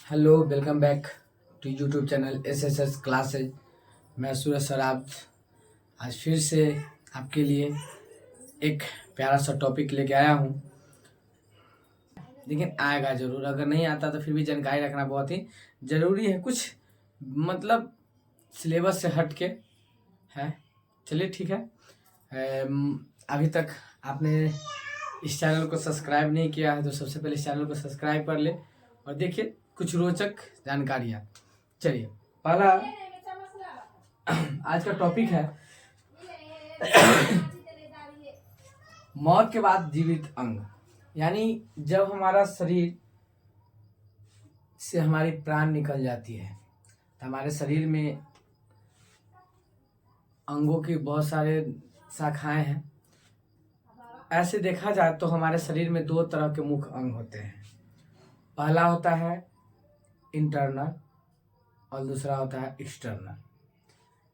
Hello, welcome back to YouTube channel S classes. मैं सूरज सराब आज फिर से आपके लिए एक प्यारा सा टॉपिक लेके आया हूँ। लेकिन आएगा ज़रूर, अगर नहीं आता तो फिर भी जानकारी रखना बहुत ही ज़रूरी है। कुछ मतलब सिलेबस से हट के है। चलिए ठीक है। अभी तक आपने इस चैनल को सब्सक्राइब नहीं किया है तो सबसे पहले इस चैनल को सब्सक्राइब कर ले और देखिए कुछ रोचक जानकारियाँ। चलिए, पहला आज का टॉपिक है मौत के बाद जीवित अंग। यानी जब हमारा शरीर से हमारी प्राण निकल जाती है तो हमारे शरीर में अंगों की बहुत सारे शाखाएं हैं। ऐसे देखा जाए तो हमारे शरीर में दो तरह के मुख्य अंग होते हैं। पहला होता है इंटरनल और दूसरा होता है एक्सटर्नल।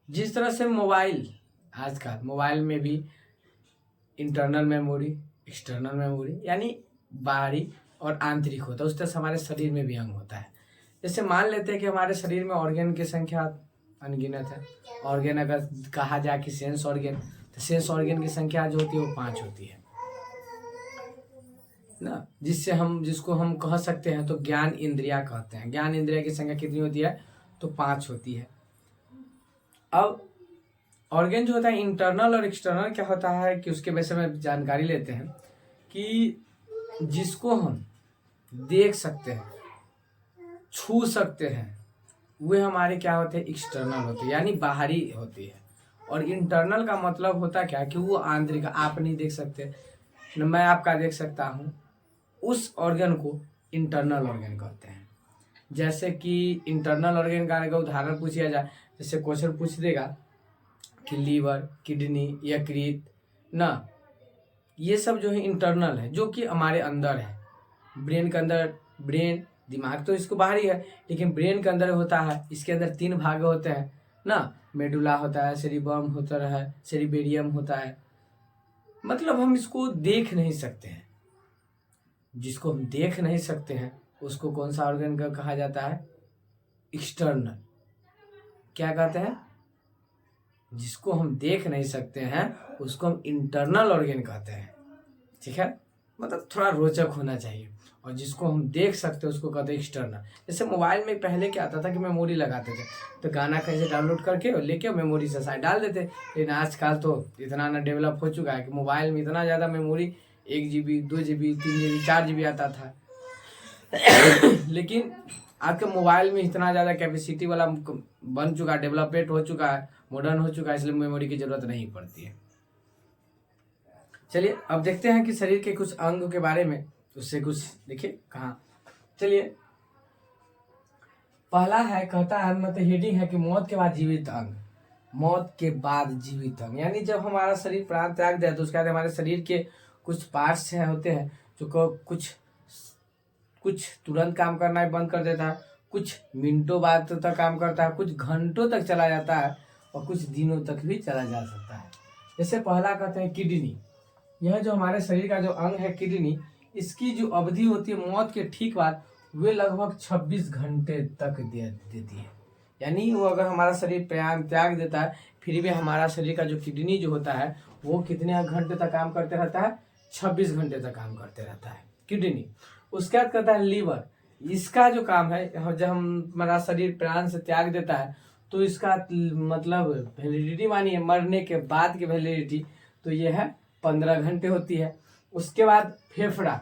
जिस तरह से मोबाइल, आजकल मोबाइल में भी इंटरनल मेमोरी, एक्सटर्नल मेमोरी यानी बाहरी और आंतरिक होता है, उस तरह से हमारे शरीर में भी अंग होता है। जैसे मान लेते हैं कि हमारे शरीर में ऑर्गन की संख्या अनगिनत है। ऑर्गन अगर कहा जाए कि सेंस ऑर्गन, तो सेंस ऑर्गन की संख्या जो होती है वो 5 होती है ना, जिसको हम कह सकते हैं तो ज्ञान इंद्रिया कहते हैं। ज्ञान इंद्रिया की संख्या कितनी होती है? तो 5 होती है। अब ऑर्गन जो होता है इंटरनल और एक्सटर्नल, क्या होता है कि उसके विषय में जानकारी लेते हैं कि जिसको हम देख सकते हैं, छू सकते हैं, वे हमारे क्या होते हैं? एक्सटर्नल होते हैं यानी बाहरी होती है। और इंटरनल का मतलब होता क्या है कि वो आंतरिक, आप नहीं देख सकते न मैं आपका देख सकता हूँ, उस ऑर्गन को इंटरनल ऑर्गन कहते हैं। जैसे कि इंटरनल ऑर्गन का अगर उदाहरण पूछा जाए, जैसे क्वेश्चन पूछ देगा कि लीवर, किडनी, यकृत ना, ये सब जो है इंटरनल है, जो कि हमारे अंदर है। ब्रेन के अंदर, ब्रेन दिमाग तो इसको बाहरी है, लेकिन ब्रेन के अंदर होता है। इसके अंदर 3 भाग होते हैं ना, मेडुला होता है, सेरिबम होता है, सेरिबेरियम होता है। मतलब हम इसको देख नहीं सकते हैं। जिसको हम देख नहीं सकते हैं उसको कौन सा ऑर्गन का कहा जाता है? एक्सटर्नल। क्या कहते हैं? जिसको हम देख नहीं सकते हैं उसको हम इंटरनल ऑर्गन कहते हैं। ठीक है, मतलब थोड़ा रोचक होना चाहिए। और जिसको हम देख सकते हैं उसको कहते हैं एक्सटर्नल। जैसे मोबाइल में पहले क्या आता था कि मेमोरी लगाते थे, तो गाना कैसे डाउनलोड करके और लेके मेमोरी से साइड डाल देते। लेकिन आजकल तो इतना ना डेवलप हो चुका है कि मोबाइल में इतना ज़्यादा memory, 1 GB, 2 GB, 3 GB, 4 GB आता था। लेकिन आपके मोबाइल में इतना ज़्यादा कैपेसिटी वाला बन चुका है, डेवलपमेंट हो चुका है, मॉडर्न हो चुका है, इसलिए मेमोरी की जरूरत नहीं पड़ती है। चलिए अब देखते हैं कि शरीर के कुछ अंग के बारे में, उससे कुछ देखिए कहाँ। चलिए, पहला है, कहता है मतलब हेडिंग है कि मौत के बाद जीवित अंग। मौत के बाद जीवित अंग यानी जब हमारा शरीर प्राण त्याग दे तो उसके बाद हमारे शरीर के कुछ पार्ट्स हैं होते हैं जो कुछ कुछ तुरंत काम करना बंद कर देता है, कुछ मिनटों बाद तक काम करता है, कुछ घंटों तक चला जाता है और कुछ दिनों तक भी चला जा सकता है। जैसे पहला कहते हैं किडनी। यह जो हमारे शरीर का जो अंग है किडनी, इसकी जो अवधि होती है मौत के ठीक बाद वे लगभग 26 घंटे तक देती है। यानी वो अगर हमारा शरीर प्राण त्याग देता है फिर भी हमारा शरीर का जो किडनी जो होता है वो कितने घंटे तक काम करते रहता है? 26 घंटे तक काम करते रहता है किडनी। उसके बाद कहता है लीवर। इसका जो काम है, जब हमारा शरीर प्राण से त्याग देता है तो इसका मतलब वैलिडिटी मानिए मरने के बाद की वैलिडिटी तो ये है 15 घंटे होती है। उसके बाद फेफड़ा।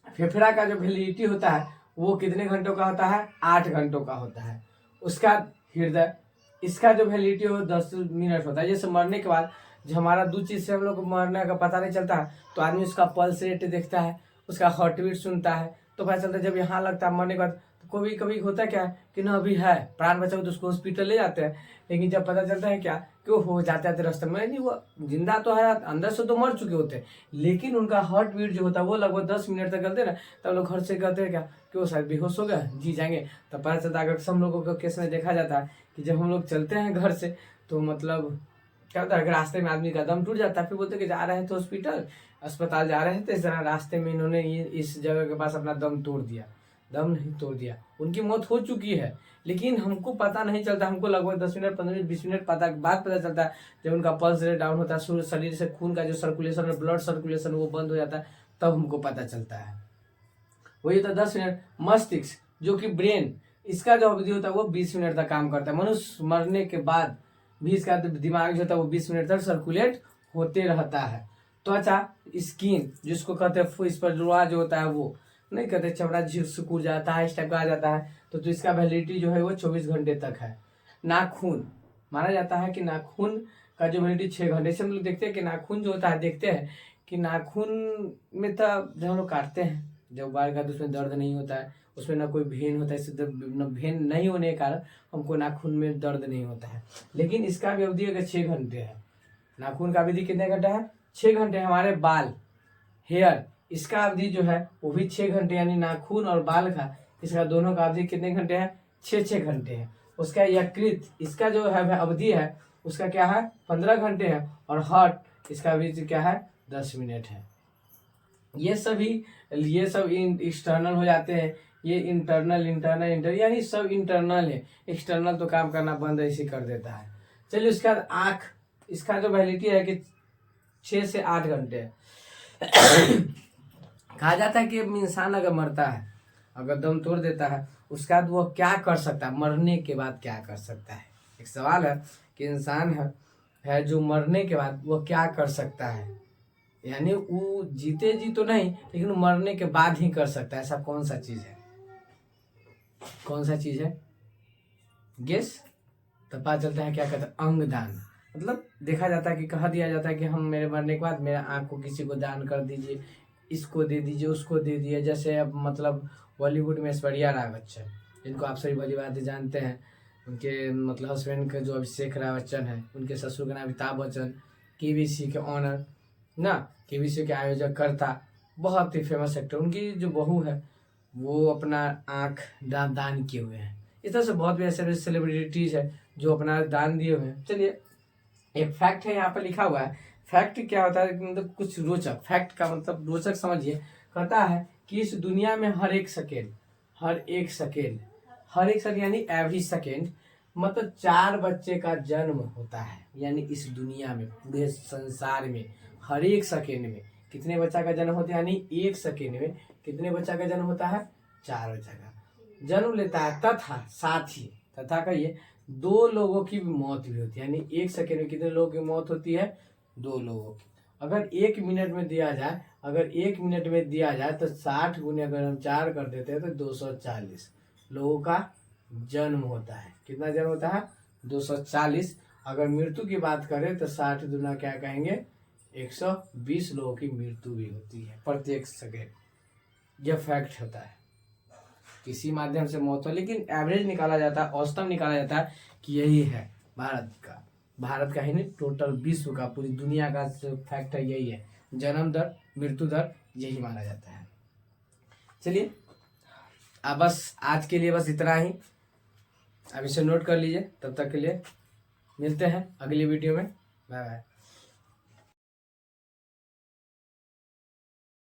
फेफड़ा का जो वैलिडिटी होता है वो कितने घंटों का होता है? 8 घंटों का होता है। उसका हृदय, इसका जो वैलिडिटी हो 10 मिनट होता है। जैसे मरने के बाद जो हमारा 2 चीज से हम लोग को मरने का पता नहीं चलता है, तो आदमी उसका पल्स रेट देखता है, उसका हार्ट बीट सुनता है, तो पता चलता है। जब यहाँ लगता है मरने के बाद तो कभी कभी होता क्या है कि ना अभी है प्राण बचा हो तो उसको हॉस्पिटल ले जाते हैं, लेकिन जब पता चलता है क्या कि वो हो जाते हैं रास्ते में, नहीं वो जिंदा तो है, अंदर से तो मर चुके होते हैं, लेकिन उनका हार्ट बीट जो होता है वो लगभग 10 मिनट तक चलते ना, तब लोग घर से कहते हैं क्या कि वो शायद बेहोश हो गया, जी जाएंगे। तब पता चलता है अगर हम लोगों का केस में देखा जाता है कि जब हम लोग चलते हैं घर से तो मतलब क्या होता है कि रास्ते में आदमी का दम टूट जाता है, फिर बोलते कि जा रहे हैं तो हॉस्पिटल अस्पताल जा रहे हैं तो इस तरह रास्ते में इन्होंने इस जगह के पास अपना दम तोड़ दिया, दम नहीं तोड़ दिया, उनकी मौत हो चुकी है, लेकिन हमको पता नहीं चलता। हमको लगभग 10 मिनट 15 मिनट 20 मिनट बाद पता चलता है, जब उनका पल्स रेट डाउन होता है, शरीर से खून का जो सर्कुलेशन है, ब्लड सर्कुलेशन वो बंद हो जाता है, तब हमको पता चलता है। वही था 10 मिनट। मस्तिष्क जो कि ब्रेन, इसका जो अवधि होता है वो 20 मिनट तक काम करता है। मनुष्य मरने के बाद भी इसका दिमाग जो होता है वो 20 मिनट तक सर्कुलेट होते रहता है। त्वचा, स्किन जिसको कहते हैं, इस पर रुआ जो होता है वो नहीं कहते, चमड़ा सिकुड़ जाता है, इस टाइप का आ जाता है, तो इसका वैलिडिटी जो है वो 24 घंटे तक है। नाखून, माना जाता है कि नाखून का जो वैलिडिटी 6 घंटे से। हम लोग देखते हैं कि नाखून जो होता है, देखते हैं कि नाखून में तो जब हम लोग काटते हैं, जब बाल काटते उसमें दर्द नहीं होता है, उसमें ना कोई भेन होता है, इससे भेन नहीं होने के कारण हमको नाखून में दर्द नहीं होता है। लेकिन इसका भी अवधि अगर 6 घंटे है, नाखून का अवधि कितने घंटे है? 6 घंटे। हमारे बाल, हेयर, इसका अवधि जो है वो भी 6 घंटे, यानी नाखून और बाल का, इसका दोनों का अवधि कितने घंटे है? 6 घंटे है। उसका यकृत, इसका जो है अवधि है उसका क्या है? 15 घंटे है। और हार्ट, इसका अवधि क्या है? 10 मिनट है। ये सब एक्सटर्नल हो जाते हैं। ये इंटरनल यानी सब इंटरनल है, एक्सटर्नल तो काम करना बंद ऐसे कर देता है। चलिए, उसके बाद आँख, इसका जो वैलिडिटी है कि 6 से 8 घंटे है। कहा जाता है कि इंसान अगर मरता है, अगर दम तोड़ देता है, उसके बाद वो क्या कर सकता है? मरने के बाद क्या कर सकता है? एक सवाल है कि इंसान है जो मरने के बाद वो क्या कर सकता है, यानी वो जीते जी तो नहीं, लेकिन मरने के बाद ही कर सकता है। ऐसा कौन सा चीज है? कौन सा चीज है? गेस। तो पता चलता है क्या कहते हैं? अंगदान। मतलब देखा जाता है कि कहा दिया जाता है कि हम मेरे मरने के बाद मेरा आँख को किसी को दान कर दीजिए, इसको दे दीजिए, उसको दे दिए। जैसे अब मतलब बॉलीवुड में ऐश्वर्या राय बच्चन, जिनको आप सभी भली बात जानते हैं, उनके मतलब हस्बैंड का जो अभिषेक राय बच्चन है, उनके ससुर का नाम अमिताभ बच्चन, केबीसी के ऑनर ना, केबीसी के आयोजक करता, बहुत ही फेमस एक्टर। उनकी जो बहू है वो अपना आँख दान किए हुए हैं। इस तरह से बहुत भी ऐसे सेलिब्रिटीज है जो अपना दान दिए हुए हैं। चलिए, एक फैक्ट है यहाँ पर लिखा हुआ है। फैक्ट क्या होता है? मतलब कुछ रोचक। फैक्ट का मतलब रोचक समझिए। कहता है कि इस दुनिया में हर एक सेकेंड यानी एवरी सेकेंड मतलब 4 बच्चे का जन्म होता है। यानी इस दुनिया में, पूरे संसार में हर एक सेकेंड में कितने बच्चा का जन्म होता है? यानी एक सेकेंड में कितने बच्चा का जन्म होता है? 4 बच्चा का जन्म लेता है। तथा साथ ही, तथा कहिए, 2 लोगों की भी मौत भी होती है। यानी एक सेकेंड में कितने लोगों की मौत होती है? 2 लोगों की। अगर 1 मिनट में दिया जाए, तो 60 गुने अगर हम 4 कर देते हैं तो 240 लोगों का जन्म होता है। कितना जन्म होता है? 240। अगर मृत्यु की बात करें तो 60 गुना क्या कहेंगे? 120 लोगों की मृत्यु भी होती है प्रत्येक सेकेंड। यह फैक्ट होता है। किसी माध्यम से मौत हो, लेकिन एवरेज निकाला जाता है, औसतन निकाला जाता है कि यही है भारत का ही नहीं, टोटल विश्व का, पूरी दुनिया का जो फैक्ट है यही है। जन्म दर, मृत्यु दर यही माना जाता है। चलिए, अब बस आज के लिए बस इतना ही। अब इसे नोट कर लीजिए। तब तक के लिए मिलते हैं अगली वीडियो में। Bye bye.